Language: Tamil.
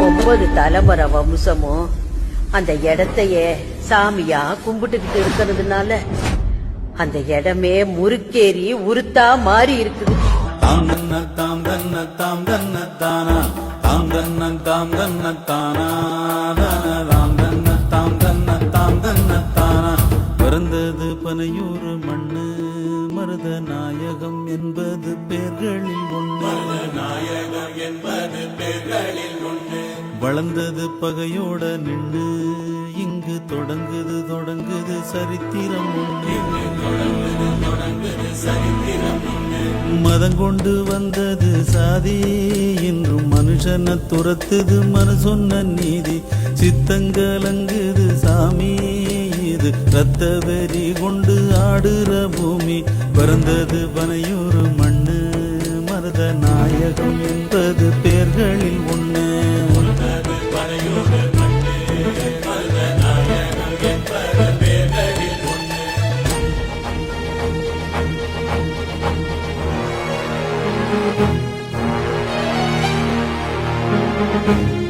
9 தலைமுறை வம்சமும் அந்த இடத்தையே சாமியா கும்பிட்டுக்கிட்டு இருக்கிறதுனால அந்த இடமே முறுக்கேறி உருத்தா மாறி இருக்குது. பிறந்தது பனையூறு மண்ணு மருத நாயகம் என்பது பேர்களில் ஒன்று. வளர்ந்தது பகையோட நின்று இங்கு தொடங்குது சரித்திரம் ஒன்று. மதம் கொண்டு வந்தது சாதி இன்றும் மனுஷனை துரத்துது மனு சொன்ன நீதி. சித்தங்கலங்குது சாமி இது ரத்த வெறி கொண்டு ஆடுற பூமி. பிறந்தது பனையூறு மண்ணு மருத நாயகம் என்பது பேர்களில் ஒண்ணு. Thank you.